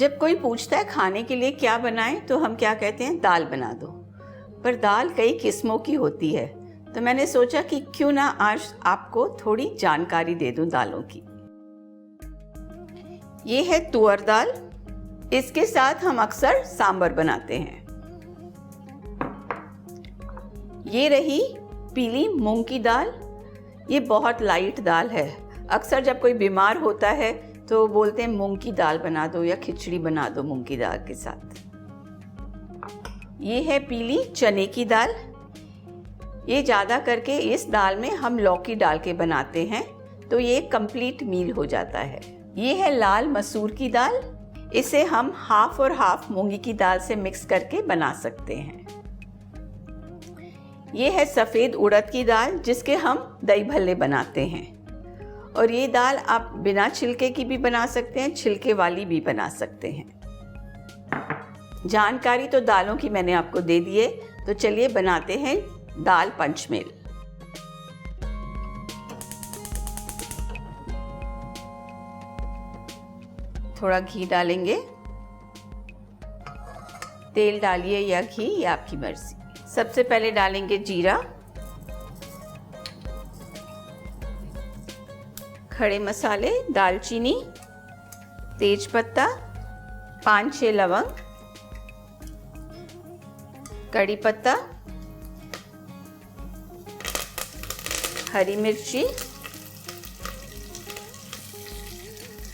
जब कोई पूछता है खाने के लिए क्या बनाएं तो हम क्या कहते हैं, दाल बना दो। पर दाल कई किस्मों की होती है, तो मैंने सोचा कि क्यों ना आज आपको थोड़ी जानकारी दे दूं दालों की। ये है तुअर दाल, इसके साथ हम अक्सर सांभर बनाते हैं। ये रही पीली मूंग की दाल, ये बहुत लाइट दाल है। अक्सर जब कोई बीमार होता है तो बोलते हैं मूंग की दाल बना दो या खिचड़ी बना दो मूंग की दाल के साथ। ये है पीली चने की दाल, ये ज़्यादा करके इस दाल में हम लौकी डाल के बनाते हैं, तो ये कंप्लीट मील हो जाता है। ये है लाल मसूर की दाल, इसे हम हाफ और हाफ मूंगी की दाल से मिक्स करके बना सकते हैं। ये है सफ़ेद उड़द की दाल, जिसके हम दही भल्ले बनाते हैं। और ये दाल आप बिना छिलके की भी बना सकते हैं, छिलके वाली भी बना सकते हैं। जानकारी तो दालों की मैंने आपको दे दी है, तो चलिए बनाते हैं दाल पंचमेल। थोड़ा घी डालेंगे, तेल डालिए या घी, ये आपकी मर्जी। सबसे पहले डालेंगे जीरा, खड़े मसाले, दालचीनी, तेज पत्ता, 5-6 लवंग, कड़ी पत्ता, हरी मिर्ची,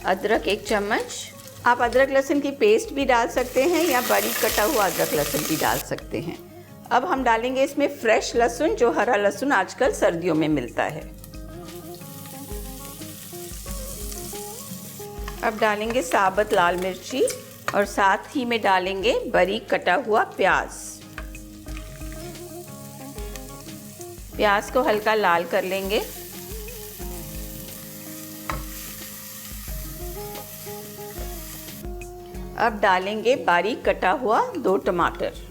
अदरक 1 चम्मच। आप अदरक लहसुन की पेस्ट भी डाल सकते हैं या बारीक कटा हुआ अदरक लहसुन भी डाल सकते हैं। अब हम डालेंगे इसमें फ्रेश लहसुन, जो हरा लहसुन आजकल सर्दियों में मिलता है। अब डालेंगे साबुत लाल मिर्ची और साथ ही में डालेंगे बारीक कटा हुआ प्याज। प्याज को हल्का लाल कर लेंगे। अब डालेंगे बारीक कटा हुआ 2 टमाटर।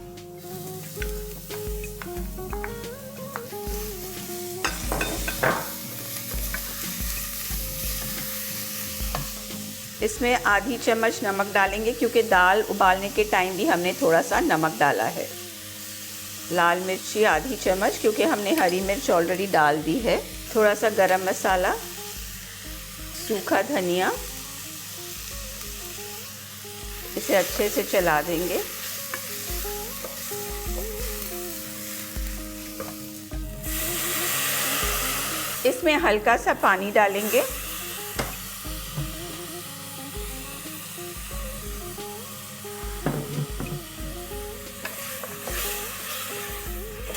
इसमें आधी चम्मच नमक डालेंगे, क्योंकि दाल उबालने के टाइम भी हमने थोड़ा सा नमक डाला है। लाल मिर्ची आधी चम्मच, क्योंकि हमने हरी मिर्च ऑलरेडी डाल दी है। थोड़ा सा गरम मसाला, सूखा धनिया, इसे अच्छे से चला देंगे। इसमें हल्का सा पानी डालेंगे।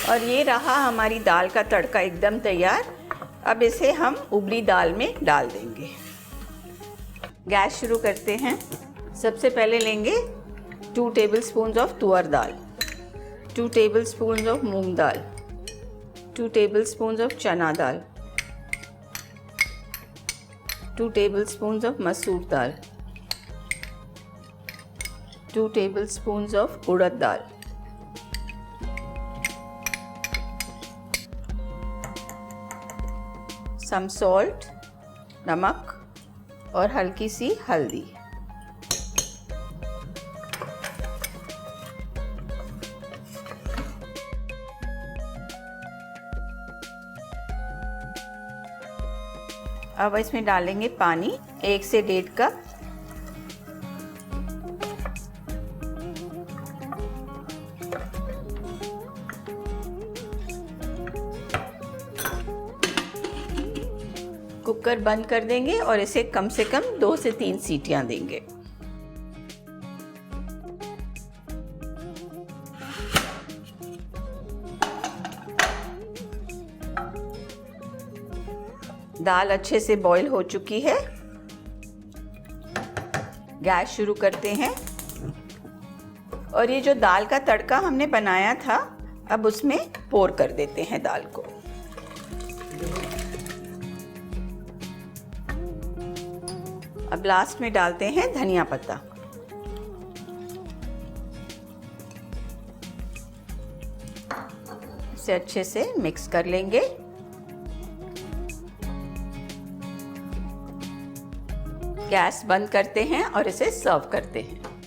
और ये रहा हमारी दाल का तड़का एकदम तैयार। अब इसे हम उबली दाल में डाल देंगे। गैस शुरू करते हैं। सबसे पहले लेंगे 2 tablespoon of toor dal, 2 tablespoon of moong dal, 2 tablespoon of chana dal, 2 tablespoon of masoor dal, 2 tablespoon of urad dal, some salt, नमक और हल्की सी हल्दी। अब इसमें डालेंगे पानी, 1 से 1.5 कप। कुकर बंद कर देंगे और इसे कम से कम 2 से 3 सीटियां देंगे। दाल अच्छे से बॉईल हो चुकी है। गैस शुरू करते हैं और ये जो दाल का तड़का हमने बनाया था, अब उसमें पोर कर देते हैं दाल को। अब लास्ट में डालते हैं धनिया पत्ता। इसे अच्छे से मिक्स कर लेंगे। गैस बंद करते हैं और इसे सर्व करते हैं।